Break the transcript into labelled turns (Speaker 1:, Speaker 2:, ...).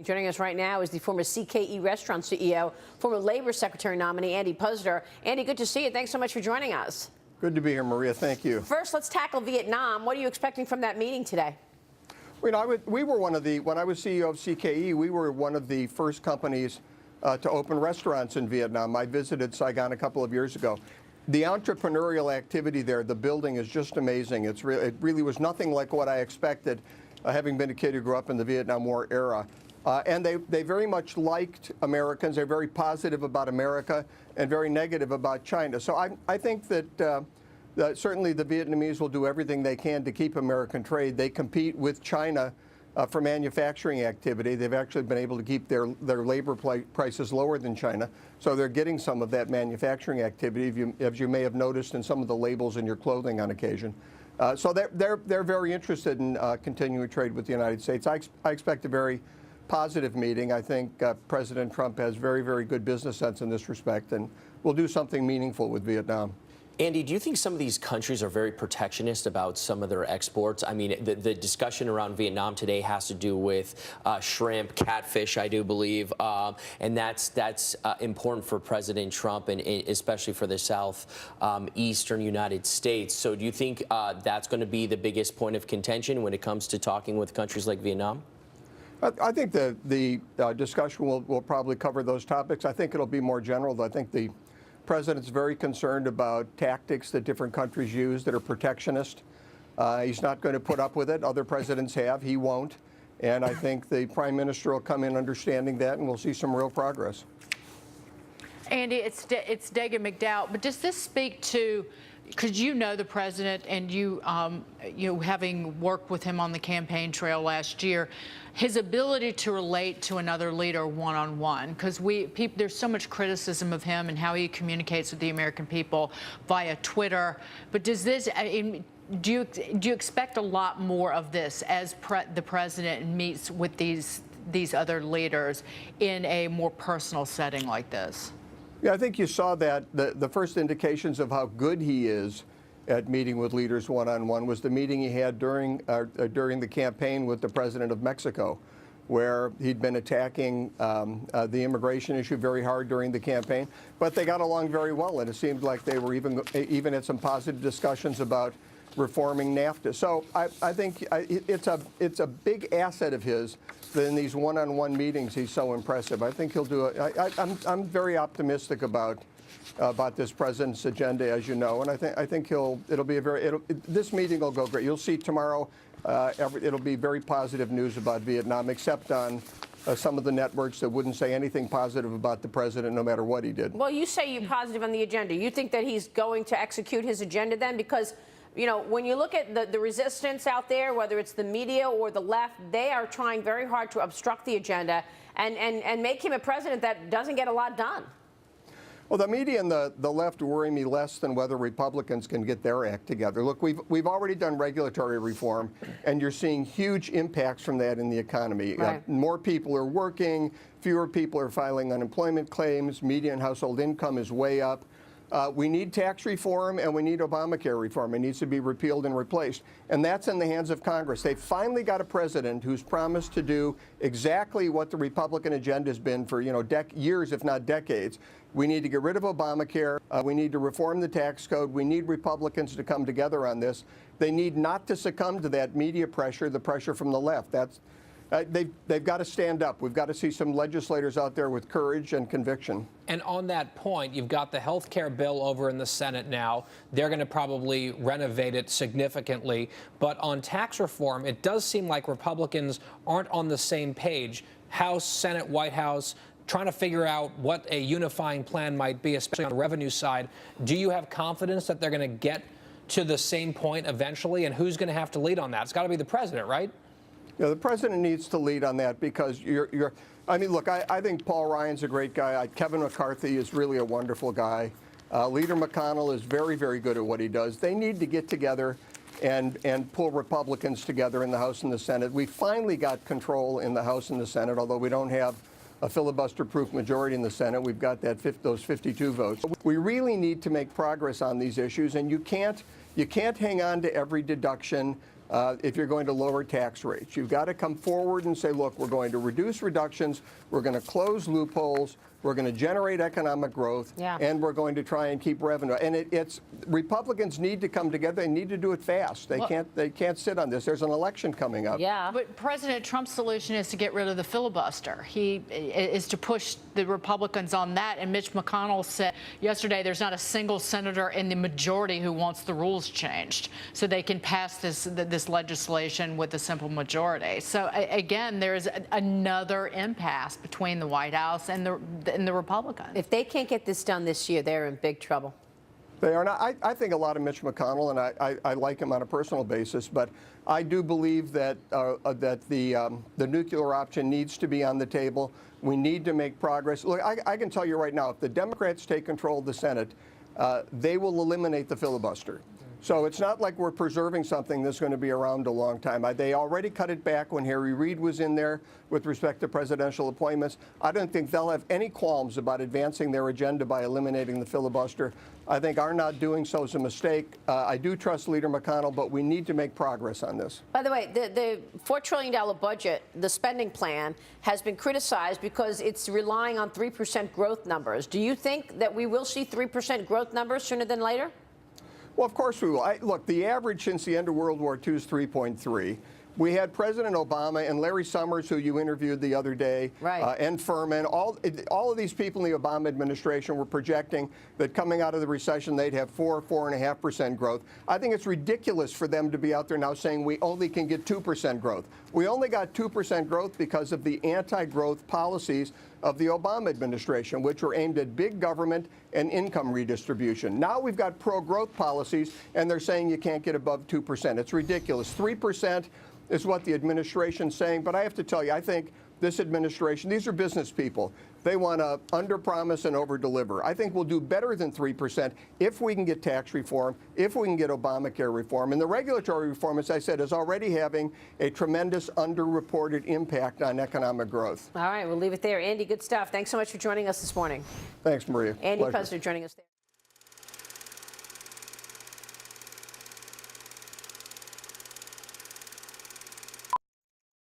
Speaker 1: Joining us right now is the former CKE restaurant CEO, former Labor Secretary nominee, Andy Puzder. Andy, good to see you. Thanks so much for joining us.
Speaker 2: Good to be here, Maria. Thank you.
Speaker 1: First, let's tackle Vietnam. What are you expecting from that meeting today?
Speaker 2: When I was CEO of CKE, we were one of the first companies to open restaurants in Vietnam. I visited Saigon a couple of years ago. The entrepreneurial activity there, the building is just amazing. It really was nothing like what I expected, having been a kid who grew up in the Vietnam War era. And they very much liked Americans. They're very positive about America and very negative about China. So I think that certainly the Vietnamese will do everything they can to keep American trade. They compete with China for manufacturing activity. They've actually been able to keep their labor prices lower than China. So they're getting some of that manufacturing activity, as you may have noticed in some of the labels in your clothing on occasion. So they're very interested in continuing trade with the United States. I expect a very positive meeting. I think President Trump has very, very good business sense in this respect, and will do something meaningful with Vietnam.
Speaker 3: Andy, do you think some of these countries are very protectionist about some of their exports? I mean, the discussion around Vietnam today has to do with shrimp, catfish, I do believe, and that's important for President Trump and especially for the southeastern United States. So do you think that's going to be the biggest point of contention when it comes to talking with countries like Vietnam?
Speaker 2: I think the discussion will probably cover those topics. I think it'll be more general, though. I think the president's very concerned about tactics that different countries use that are protectionist. He's not going to put up with it. Other presidents have. He won't. And I think the prime minister will come in understanding that, and we'll see some real progress.
Speaker 4: Andy, it's Dagan McDowell, but does this speak to, because you know the president and you having worked with him on the campaign trail last year, his ability to relate to another leader one-on-one, because there's so much criticism of him and how he communicates with the American people via Twitter. But does this, do you expect a lot more of this as the president meets with these other leaders in a more personal setting like this?
Speaker 2: Yeah, I think you saw that the first indications of how good he is at meeting with leaders one-on-one was the meeting he had during the campaign with the president of Mexico, where he'd been attacking the immigration issue very hard during the campaign. But they got along very well, and it seemed like they were even had some positive discussions about reforming NAFTA. So I think it's a big asset of his that in these one-on-one meetings he's so impressive. I think he'll do it. I'm very optimistic about this president's agenda, as you know, and I think this meeting will go great. You'll see tomorrow. It'll be very positive news about Vietnam, except on some of the networks that wouldn't say anything positive about the president, no matter what he did.
Speaker 1: Well, you say you're positive on the agenda. You think that he's going to execute his agenda then? Because, you know, when you look at the resistance out there, whether it's the media or the left, they are trying very hard to obstruct the agenda and make him a president that doesn't get a lot done.
Speaker 2: Well, the media and the left worry me less than whether Republicans can get their act together. Look, we've already done regulatory reform, and you're seeing huge impacts from that in the economy.
Speaker 1: Right.
Speaker 2: More people are working, fewer people are filing unemployment claims, median household income is way up. We need tax reform, and we need Obamacare reform. It needs to be repealed and replaced. And that's in the hands of Congress. They've finally got a president who's promised to do exactly what the Republican agenda has been for, years, if not decades. We need to get rid of Obamacare. We need to reform the tax code. We need Republicans to come together on this. They need not to succumb to that media pressure, the pressure from the left. They've got to stand up. We've got to see some legislators out there with courage and conviction.
Speaker 5: And on that point, you've got the health care bill over in the Senate now. They're going to probably renovate it significantly. But on tax reform, it does seem like Republicans aren't on the same page. House, Senate, White House, trying to figure out what a unifying plan might be, especially on the revenue side. Do you have confidence that they're going to get to the same point eventually? And who's going to have to lead on that? It's got to be the president, right?
Speaker 2: Yeah, the president needs to lead on that because I think Paul Ryan's a great guy. Kevin McCarthy is really a wonderful guy. Leader McConnell is very, very good at what he does. They need to get together and pull Republicans together in the House and the Senate. We finally got control in the House and the Senate, although we don't have a filibuster-proof majority in the Senate. We've got those 52 votes. We really need to make progress on these issues, and you can't hang on to every deduction if you're going to lower tax rates. You've got to come forward and say, look, we're going to reduce reductions, we're going to close loopholes, we're going to generate economic growth, and we're going to try and keep revenue. And it's Republicans need to come together. They need to do it fast. They can't sit on this. There's an election coming up.
Speaker 1: Yeah.
Speaker 4: But President Trump's solution is to get rid of the filibuster. He is to push the Republicans on that. And Mitch McConnell said yesterday there's not a single senator in the majority who wants the rules changed so they can pass this legislation with a simple majority. So again, there's another impasse between the White House and the Republicans.
Speaker 1: If they can't get this done this year, they're in big trouble.
Speaker 2: They are not. I think a lot of Mitch McConnell, and I like him on a personal basis, but I do believe that the nuclear option needs to be on the table. We need to make progress. Look, I can tell you right now, if the Democrats take control of the Senate, they will eliminate the filibuster. So it's not like we're preserving something that's going to be around a long time. They already cut it back when Harry Reid was in there with respect to presidential appointments. I don't think they'll have any qualms about advancing their agenda by eliminating the filibuster. I think our not doing so is a mistake. I do trust Leader McConnell, but we need to make progress on this.
Speaker 1: By the way, the $4 trillion budget, the spending plan, has been criticized because it's relying on 3% growth numbers. Do you think that we will see 3% growth numbers sooner than later?
Speaker 2: Well, of course we will. Look, the average since the end of World War II is 3.3. We had President Obama and Larry Summers, who you interviewed the other day, and Furman. All of these people in the Obama administration were projecting that coming out of the recession, they'd have 4.5% growth. I think it's ridiculous for them to be out there now saying we only can get 2% growth. We only got 2% growth because of the anti-growth policies of the Obama administration, which were aimed at big government and income redistribution. Now we've got pro-growth policies, and they're saying you can't get above 2%. It's ridiculous. 3% is what the administration's saying, but I have to tell you, I think this administration, these are business people. They want to underpromise and overdeliver. I think we'll do better than 3% if we can get tax reform, if we can get Obamacare reform. And the regulatory reform, as I said, is already having a tremendous underreported impact on economic growth.
Speaker 1: All right, we'll leave it there. Andy, good stuff. Thanks so much for joining us this morning.
Speaker 2: Thanks, Maria.
Speaker 1: Andy
Speaker 2: Pleasure.
Speaker 1: Puzder joining us there.